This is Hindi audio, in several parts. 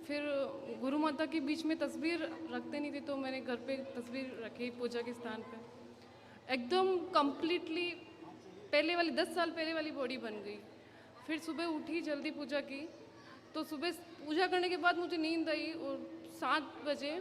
फिर गुरु माता के बीच में तस्वीर रखते नहीं थे, तो मैंने घर पे तस्वीर रखी पूजा के स्थान पे। एकदम कंप्लीटली पहले वाली 10 साल पहले वाली बॉडी बन गई। फिर सुबह उठी, जल्दी पूजा की, तो सुबह पूजा करने के बाद मुझे नींद आई और 7 बजे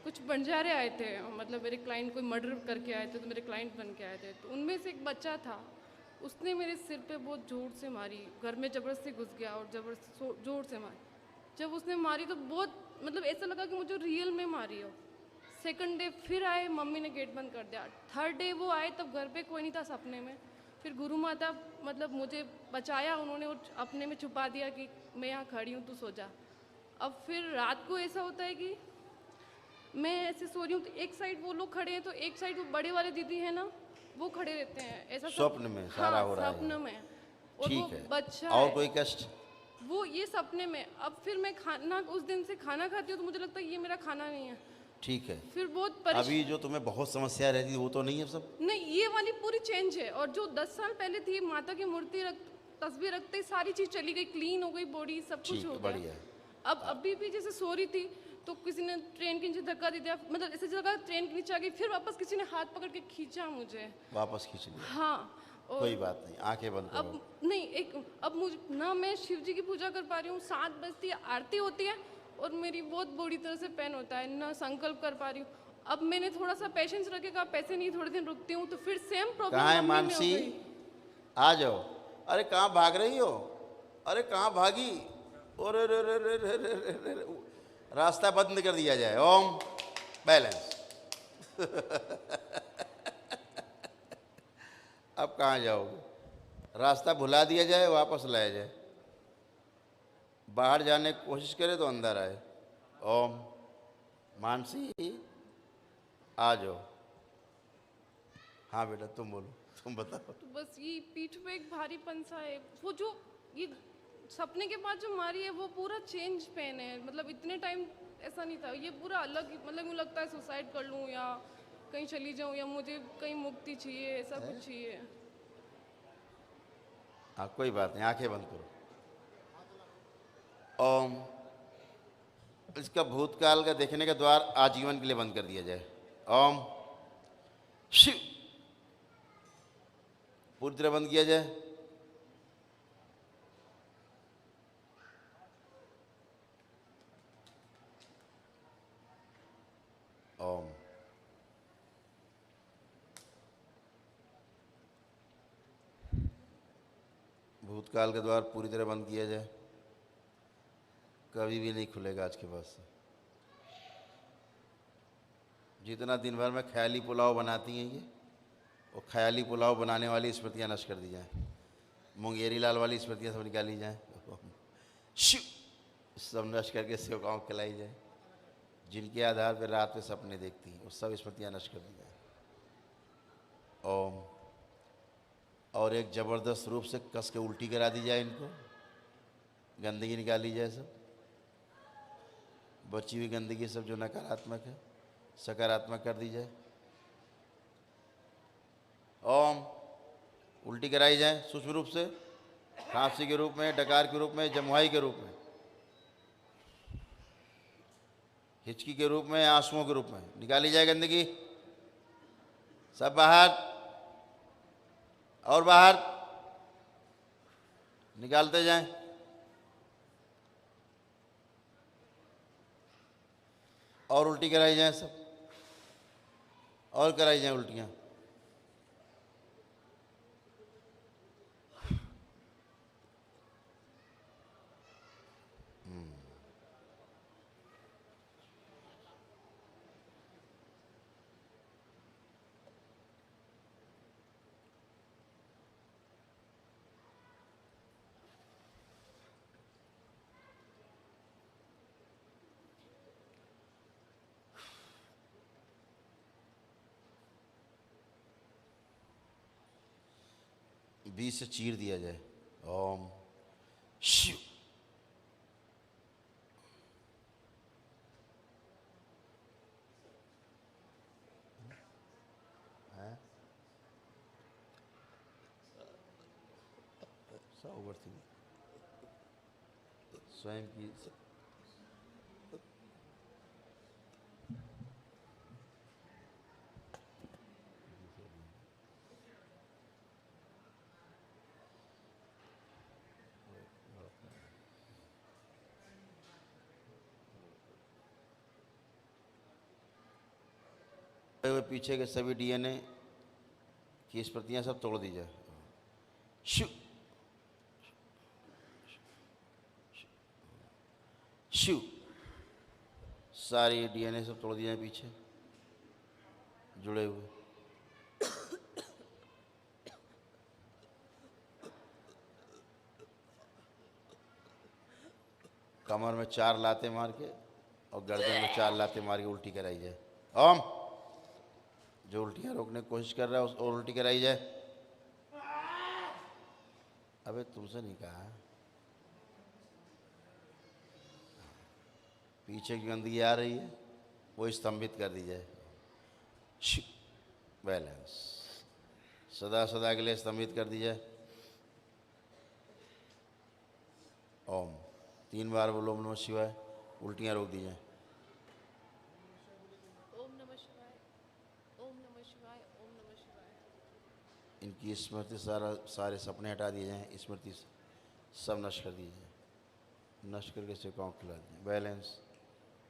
कुछ बंजारे आए थे, मतलब मेरे क्लाइंट कोई मर्डर करके आए थे, तो मेरे क्लाइंट बन के आए थे। तो उनमें से एक बच्चा था, उसने मेरे सिर पे बहुत ज़ोर से मारी, घर में ज़बरदस्ती घुस गया और ज़बरदस्ती ज़ोर से मारी। जब उसने मारी तो बहुत मतलब ऐसा लगा कि मुझे रियल में मारी हो। सेकंड डे फिर आए, मम्मी ने गेट बंद कर दिया। थर्ड डे वो आए, तब घर पे कोई नहीं था सपने में। फिर गुरु माता मतलब मुझे बचाया उन्होंने और अपने में छुपा दिया कि मैं यहाँ खड़ी हूँ, तू सो जा। अब फिर रात को ऐसा होता है कि मैं ऐसे सो रही हूँ, तो एक साइड वो लोग खड़े हैं, तो एक साइड वो बड़े वाले दीदी है ना, वो खड़े रहते हैं ऐसा स्वप्न में सारा हाँ, हो रहा है। स्वप्न में। और वो ठीक है, बच्चा और है, कोई कष्ट? वो ये सपने में। अब फिर मैं खाना, उस दिन से खाना खाती हूँ तो मुझे लगता है ये मेरा खाना नहीं है। ठीक है, फिर बहुत अभी जो तुम्हें बहुत समस्या रहती थी वो तो नहीं है सब? नहीं, ये वाली पूरी चेंज है। और जो 10 साल पहले थी, माता की मूर्ति तस्वीर रखते ही सारी चीज़ चली गई, क्लीन हो गई बॉडी, सब कुछ ठीक हो है, गया। बढ़िया है। अब अभी भी जैसे सो रही थी तो किसी ने ट्रेन के नीचे धक्का दे दिया, मतलब ऐसे जगह ट्रेन के नीचे आ गई, फिर वापस किसी ने हाथ पकड़ के खींचा मुझे। वापस खींच लिया? हाँ। और कोई बात नहीं, आंखें बंद करो। अब नहीं, एक अब मुझे ना, मैं शिव जी की पूजा कर पा रही हूँ, 7 बजती है, आरती होती है और मेरी बहुत बुरी तरह से पेन होता है ना, संकल्प कर पा रही हूँ। अब मैंने थोड़ा सा पेशेंस रखेगा, पैसे नहीं, थोड़े दिन रुकती हूँ, तो फिर सेम कहाँ है प्रॉब्लम मम्मी में हो मानसी? गई। आ जाओ। अरे कहाँ भाग रही हो? अरे कहाँ भागी? अरे रे रे रे रे रे रे रे। रास्ता बंद कर दिया जाए। ओम बैलेंस। अब कहाँ जाओगे? रास्ता भुला दिया जाए, वापस लाया जाए। बाहर जाने की कोशिश करे तो अंदर आए। ओम। मानसी आ जाओ। हाँ बेटा तुम बोलो, तुम बताओ। तो बस ये पीठ पे एक भारीपन सा है, वो जो ये सपने के बाद जो मारी है वो पूरा चेंज पेन है। मतलब इतने टाइम ऐसा नहीं था, ये पूरा अलग, मतलब मुझे लगता है सुसाइड कर लूँ या कहीं चली जाऊँ या मुझे कहीं मुक्ति चाहिए, ऐसा कुछ चाहिए। हाँ कोई बात नहीं, आंखें बंद करो। ओम। इसका भूतकाल का देखने का द्वार आजीवन के लिए बंद कर दिया जाए। ओम शिव। पूरी तरह बंद किया जाए। ओम। भूतकाल का द्वार पूरी तरह बंद किया जाए, कभी भी नहीं खुलेगा आज के बाद से। जितना दिन भर में ख्याली पुलाव बनाती हैं ये, वो ख्याली पुलाव बनाने वाली स्मृतियाँ नष्ट कर दी जाएँ, मुंगेरी लाल वाली स्मृतियाँ सब निकाली जाएँ, शिव सब नष्ट करके सेवकाओं को खिलाई जाए, जिनके आधार पर रात में सपने देखती हैं वो सब स्मृतियाँ नष्ट कर दी जाए। ओम। और एक ज़बरदस्त रूप से कस के उल्टी करा दी जाए, इनको गंदगी निकाली जाए, सब बची हुई गंदगी सब जो नकारात्मक है सकारात्मक कर दी जाए। ओम। उल्टी कराई जाए सूक्ष्म रूप से, खांसी के रूप में, डकार के रूप में, जमुआई के रूप में, हिचकी के रूप में, आंसुओं के रूप में निकाली जाए गंदगी सब बाहर और बाहर निकालते जाएं। और उल्टी कराई जाए सब, और कराई जाए उल्टियां। बीच से चीर दिया जाए। ओम शिव। ओवरथिंक स्वयं की हुए पीछे के सभी डीएनए की स्मृतियां सब तोड़ दी जाए। शु शु सारी डीएनए सब तोड़ दिए जाए पीछे जुड़े हुए। कमर में 4 लाते मार के और गर्दन में 4 लाते मार के उल्टी कराई जाए। ओम, जो उल्टियां रोकने की कोशिश कर रहा है उस और उल्टी कराई जाए। अबे तुमसे नहीं कहा। पीछे की गंदगी आ रही है वो स्तंभित कर दी जाए। बैलेंस सदा सदा के लिए स्तंभित कर दी जाए। ओम 3 बार बोलो ओम नमः शिवाय, उल्टियां रोक दी जाए। ओम नमः शिवाय, ओम नमः शिवाय, ओम नमः शिवाय। इनकी स्मृति सारे सपने हटा दिए जाएं, स्मृति सब नष्ट कर दी जाए। नष्ट करके सिकाओं खिला दें। बैलेंस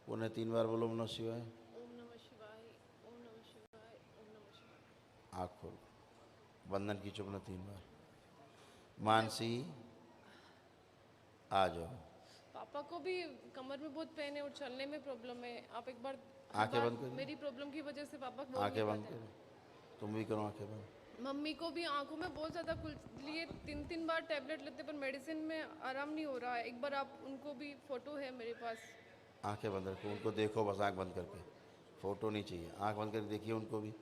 उन्हें 3 बार बोलो ओम नमः शिवाय। ओम नमः शिवाय, ओम नमः शिवाय, ओम नमः शिवाय। आँख खोलो, बंधन की चुपना 3 बार। मानसी आ जाओ। पापा को भी कमर में बहुत पेन है और चलने में प्रॉब्लम है। आप एक बार आंखें बंद करो। मेरी प्रॉब्लम की वजह से पापा बोल आंखें नहीं बंद पाते। करो, तुम भी करो आंखें बंद। मम्मी को भी आंखों में बहुत ज़्यादा लिए 3 बार टैबलेट लेते पर मेडिसिन में आराम नहीं हो रहा है। एक बार आप उनको भी फ़ोटो है मेरे पास। आंखें बंद रखो, उनको देखो बस आंख बंद करके। फोटो नहीं चाहिए, आंख बंद करके देखिए उनको भी।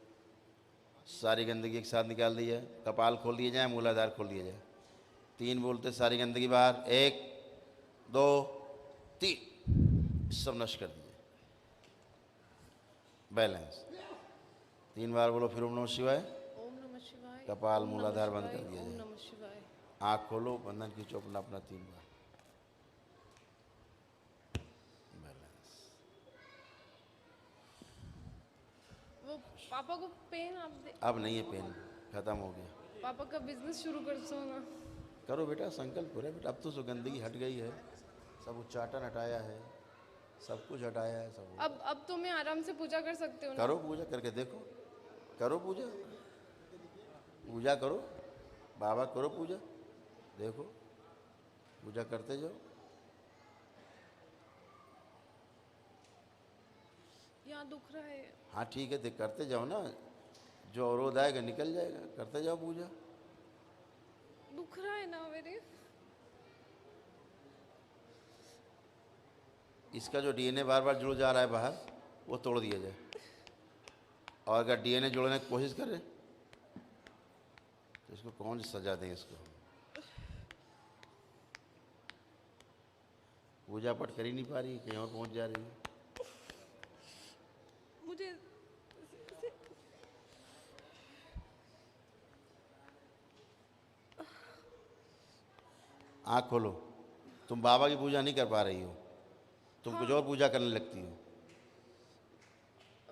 सारी गंदगी एक साथ निकाल दी जाए। कपाल खोल दिए जाए, मूलाधार खोल दिया जाए। 3 बोलते सारी गंदगी बाहर। 1 2 3 सब नष्ट कर दीजिए। बैलेंस 3 बार बोलो फिर ओम नमः शिवाय। ओम नमः शिवाय, कपाल ओम नमः मूलाधार बंद शिवाय, कर दिया ओम जाए। नमः शिवाय। आँख खोलो, बंधन की चौपना अपना 3 बार। बैलेंस। वो पापा को पेन अब नहीं है पेन, खत्म हो गया। पापा का बिजनेस शुरू कर सो ना। करो बेटा, संकल्प करो बेटा। अब तो गंदगी हट गई है, सब उच्चाटन हटाया है, सब कुछ हटाया है सब। अब तो मैं आराम से पूजा कर सकती हूँ ना? करो पूजा करके देखो, करो पूजा, पूजा करो बाबा, करो पूजा, देखो पूजा करते जाओ। यहाँ दुख रहा है। हाँ ठीक है, देख करते जाओ ना, जो अवरोध आएगा निकल जाएगा। करते जाओ पूजा। दुख रहा है ना मेरे। इसका जो डीएनए बार बार जुड़ जा रहा है बाहर, वो तोड़ दिया जाए। और अगर डीएनए जोड़ने की कोशिश करे तो इसको कौन सजा दें? इसको पूजा पाठ कर ही नहीं पा रही, कहीं और पहुंच जा रही है। मुझे आँख खोलो, तुम बाबा की पूजा नहीं कर पा रही हो, तुम कुछ और पूजा करने लगती हो।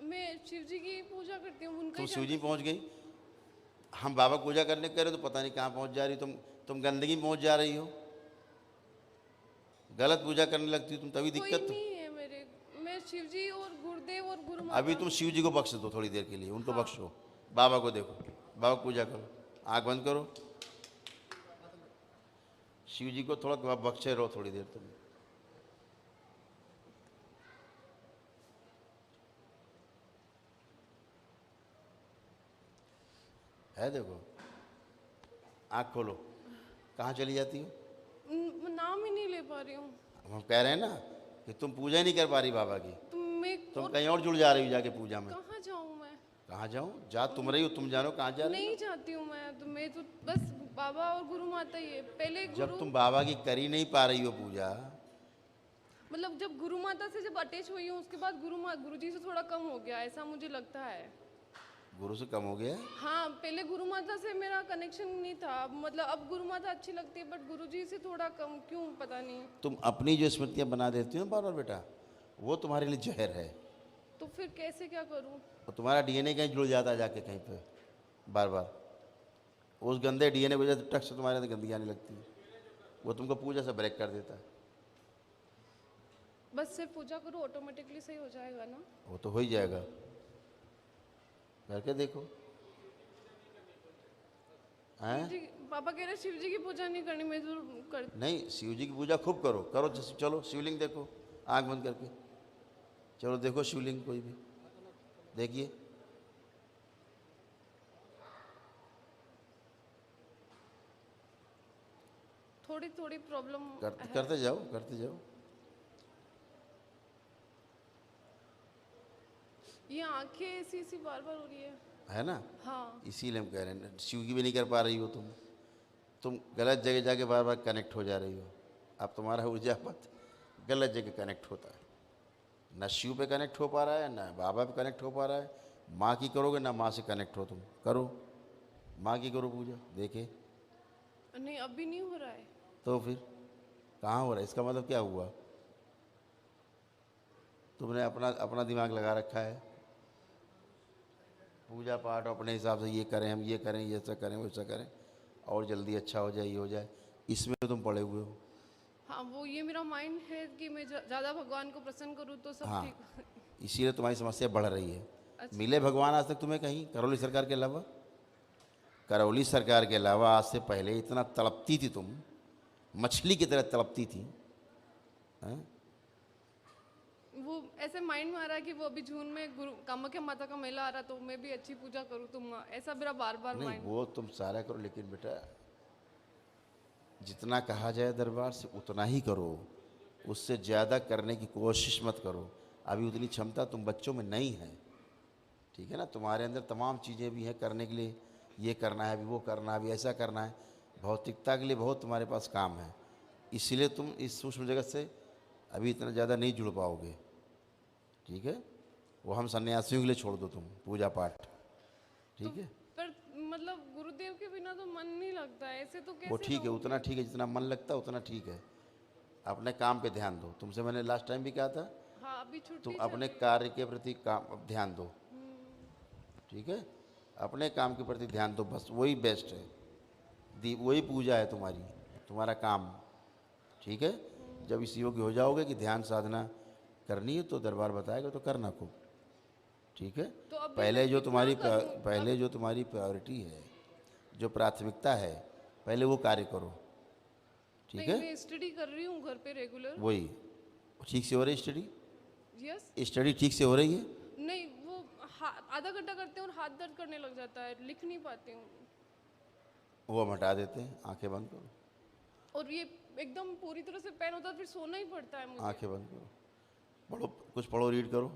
मैं शिव जी की पूजा करती हूँ, उनका तुम ही शिव जी पहुँच गई, हम बाबा पूजा करने कह रहे तो पता नहीं कहाँ पहुँच जा रही। तुम गंदगी में पहुँच जा रही हो, गलत पूजा करने लगती हो तुम, तभी कोई दिक्कत। नहीं है मेरे। मैं शिव जी और गुरुदेव और गुरु माता। अभी तुम शिव जी को बख्श दो थोड़ी देर के लिए, उनको बख्शो। बाबा को देखो, बाबा को पूजा करो, आँख बंद करो, शिव जी को थोड़ा बख्शे रहो थोड़ी देर तुम। है देखो, आँख खोलो, कहाँ चली जाती हो? नाम ही नहीं ले पा रही हूँ। हम कह रहे हैं ना कि तुम पूजा ही नहीं कर पा रही बाबा की, तुम कहीं और जुड़ जा रही हो जाके पूजा में। कहाँ जाऊँ मैं? कहाँ जाऊँ? जा तुम रही हो, तुम जानो कहाँ जा रही हो। नहीं चाहती हूँ मैं तो बस बाबा और गुरु माता ही है। पहले जब तुम बाबा की कर ही नहीं पा रही हो पूजा, मतलब जब गुरु माता से जब अटैच हुई हूँ उसके बाद गुरु जी से थोड़ा कम हो गया, ऐसा मुझे लगता है। गुरु से कम हो गया? हाँ, पहले गुरु माता से मेरा कनेक्शन नहीं था। मतलब अब गुरु माता अच्छी लगती है बट गुरु जी से थोड़ा कम, क्यों पता नहीं। तुम अपनी जो स्मृतियाँ बना देती हो बार बार बेटा, वो तुम्हारे लिए जहर है। तो फिर कैसे क्या करूँ? और तुम्हारा डीएनए कहीं जुड़ जाता है जाके कहीं पे बार बार, उस गंदे डीएनए की वजह से टक से तुम्हारे अंदर गंदगी आने लगती है, वो तुमको पूजा से ब्रेक कर देता है। बस सिर्फ पूजा करो ऑटोमेटिकली सही हो जाएगा ना? वो तो हो ही जाएगा, करके देखो। हैं? जी पापा कह रहे शिव जी की पूजा नहीं करनी, मैं जरूर कर। नहीं, शिव जी की पूजा खूब करो, करो। चलो शिवलिंग देखो, आंख बंद करके चलो, देखो शिवलिंग कोई भी देखिए। थोड़ी थोड़ी प्रॉब्लम है। करते जाओ, करते जाओ। ये आंखें ऐसी ऐसी बार बार हो रही है ना? हाँ। इसीलिए हम कह रहे हैं, शिव की भी नहीं कर पा रही हो तुम गलत जगह जाके बार बार कनेक्ट हो जा रही हो। अब तुम्हारा ऊर्जा पथ गलत जगह कनेक्ट होता है, ना शिव पे कनेक्ट हो पा रहा है, ना बाबा पे कनेक्ट हो पा रहा है। माँ की करोगे ना, माँ से कनेक्ट हो तुम, करो माँ की करो पूजा, देखे। नहीं अभी नहीं हो रहा है। तो फिर कहाँ हो रहा है? इसका मतलब क्या हुआ? तुमने अपना अपना दिमाग लगा रखा है, पूजा पाठ अपने हिसाब से, ये करें हम, ये करें, ये ऐसा करें, वैसा करें, और जल्दी अच्छा हो जाए, ये हो जाए। इसमें तुम पड़े हुए हो। हाँ वो ये मेरा माइंड है कि मैं ज़्यादा भगवान को प्रसन्न करूँ तो सब हाँ, ठीक। इसीलिए तुम्हारी समस्या बढ़ रही है। अच्छा। मिले भगवान आज तक तुम्हें कहीं करौली सरकार के अलावा? करौली सरकार के अलावा आज से पहले इतना तड़पती थी तुम, मछली की तरह तड़पती थी। हैं? वो ऐसे माइंड में आ रहा है कि वो अभी जून में गुरु कामाख्या माता का मेला आ रहा, तो मैं भी अच्छी पूजा करूँ तो ऐसा मेरा बार बार नहीं, माइंड। वो तुम सारा करो, लेकिन बेटा जितना कहा जाए दरबार से उतना ही करो, उससे ज़्यादा करने की कोशिश मत करो। अभी उतनी क्षमता तुम बच्चों में नहीं है, ठीक है ना? तुम्हारे अंदर तमाम चीज़ें भी हैं करने के लिए, ये करना है, अभी वो करना है, अभी ऐसा करना है। भौतिकता के लिए बहुत तुम्हारे पास काम है, इसलिए तुम इस सूक्ष्म जगत से अभी इतना ज़्यादा नहीं जुड़ पाओगे, ठीक है? वो हम सन्यासियों के लिए छोड़ दो तुम पूजा पाठ, ठीक है? पर मतलब गुरुदेव के बिना तो मन नहीं लगता है, ऐसे तो वो कैसे ठीक है, रहूं? उतना ठीक है, जितना मन लगता है उतना ठीक है। अपने काम पे ध्यान दो। तुमसे मैंने लास्ट टाइम भी कहा था, हाँ अभी तुम छुट्टी अपने चल रही कार्य के प्रति काम ध्यान दो, ठीक है? अपने काम के प्रति ध्यान दो, बस वही बेस्ट है। वही पूजा है तुम्हारी, तुम्हारा काम, ठीक है? जब इस योग्य हो जाओगे कि ध्यान साधना करनी है तो दरबार बताएगा, तो करना खूब, ठीक है? तो अभी पहले मैं जो कितना तुम्हारी करूं? पहले जो तुम्हारी प्रायोरिटी है, जो प्राथमिकता है, पहले वो कार्य करो, ठीक नहीं है? मैं स्टडी कर रही हूँ घर पे रेगुलर। वही ठीक से हो रही स्टडी? यस। स्टडी ठीक से हो रही है? नहीं वो आधा घंटा करते हैं और हाथ दर्द करने लग जाता है, लिख नहीं पाती हूँ। वो हम हटा देते हैं, आंखें बंद करो, और ये एकदम पूरी तरह से पेन होता है, फिर सोना ही पड़ता है मुझे। आंखें बंद करो, पढ़ो कुछ, पढ़ो, रीड करो,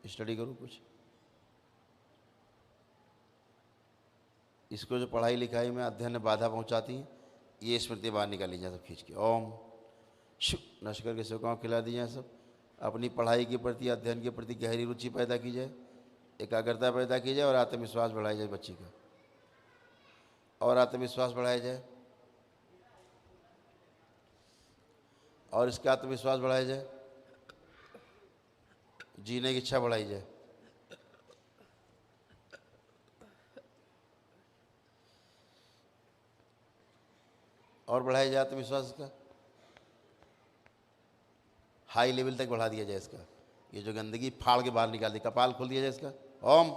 स्टडी करो कुछ। इसको जो पढ़ाई लिखाई में अध्ययन में बाधा पहुंचाती है, ये स्मृति बाहर निकाली जाए सब खींच के। ओम शु नश्कर के सेवकाओं खिला दी जाए सब। अपनी पढ़ाई के प्रति, अध्ययन के प्रति गहरी रुचि पैदा की जाए, एकाग्रता पैदा की जाए, और आत्मविश्वास बढ़ाया जाए बच्ची का, और आत्मविश्वास बढ़ाया जाए, और इसका आत्मविश्वास बढ़ाया जाए, जीने की इच्छा बढ़ाई जाए। और बढ़ाया जाए आत्मविश्वास का, हाई लेवल तक बढ़ा दिया जाए इसका। ये जो गंदगी फाड़ के बाहर निकाल दी, कपाल खोल दिया जाए इसका। ओम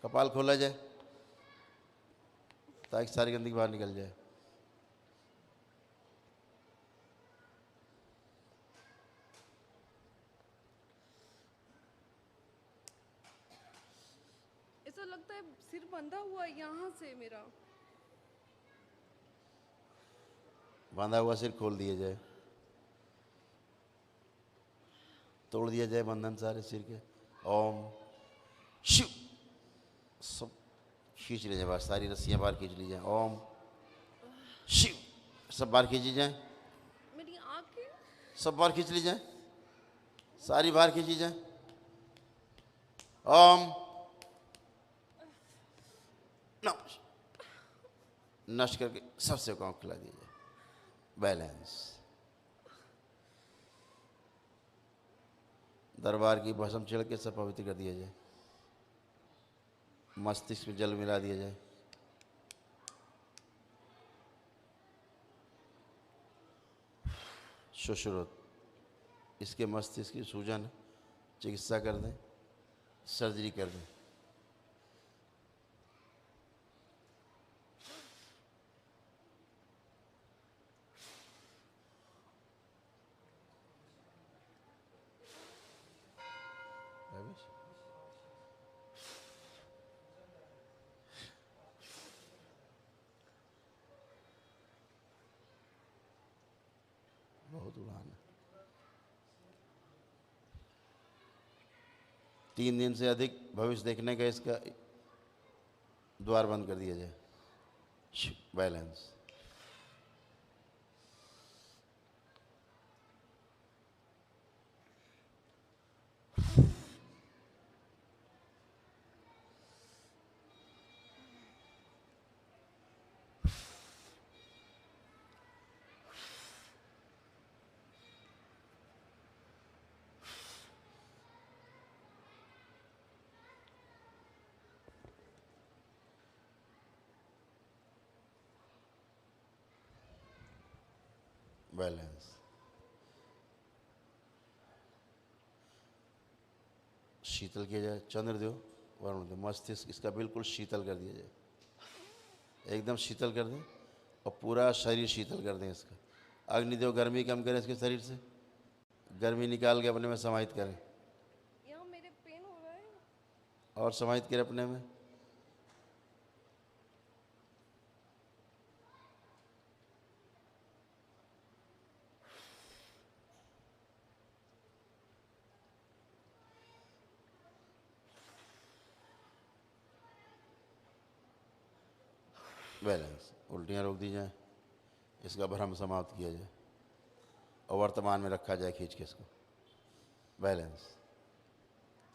कपाल खोला जाए ताकि सारी गंदगी बाहर निकल जाए। ऐसा लगता है सिर बंधा हुआ है यहाँ से मेरा। बांधा हुआ सिर खोल दिया जाए, तोड़ दिया जाए बंधन सारे सिर के। ओम शिव सब खींच ली जाए बाहर, सारी रस्सियाँ बाहर खींच ली जाए। ओम शिव सब बाहर खींची जाए, मेरी आंखें। सब बाहर खींच ली जाए, सारी बाहर खींची जाए। ओम नष्ट करके सबसे काम खिला दिया जाए। बैलेंस। दरबार की भस्म छिड़क के सब पवित्र कर दिया जाए, मस्तिष्क में जल मिला दिया जाए। सुश्रुत इसके मस्तिष्क की सूजन चिकित्सा कर दें, सर्जरी कर दें, बहुत उड़ान है। 3 दिन से अधिक भविष्य देखने का इसका द्वार बंद कर दिया जाए। बैलेंस। बैलेंस। शीतल किया जाए। चंद्रदेव वरुण देव मस्तिष्क इसका बिल्कुल शीतल कर दिया जाए, एकदम शीतल कर दें और पूरा शरीर शीतल कर दें इसका। अग्निदेव गर्मी कम करें इसके शरीर से, गर्मी निकाल के अपने में समाहित करें यहाँ मेरे पेन हो रहा है। और समाहित करें अपने में। बैलेंस। उल्टियाँ रोक दी जाए, इसका भ्रम समाप्त किया जाए और वर्तमान में रखा जाए खींच के इसको। बैलेंस।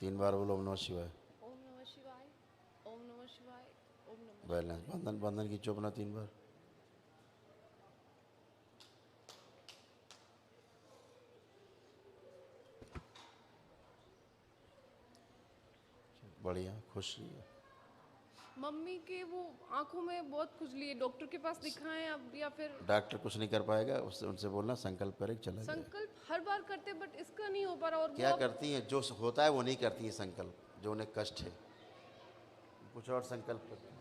3 बार बोलो ओम नमः शिवाय। ओम नमः शिवाय, ओम नमः शिवाय, ओम नमः। बैलेंस। बंधन बंधन की चोपना 3 बार। बढ़िया, खुश रहिए। मम्मी के वो आंखों में बहुत खुजली है, डॉक्टर के पास दिखाएं अब या फिर? डॉक्टर कुछ नहीं कर पाएगा, उससे उनसे बोलना संकल्प करे चला जाए। संकल्प हर बार करते बट इसका नहीं हो पा रहा। और क्या वो अब करती हैं? जो होता है वो नहीं करती है संकल्प, जो उन्हें कष्ट है। कुछ और संकल्प करती हैं।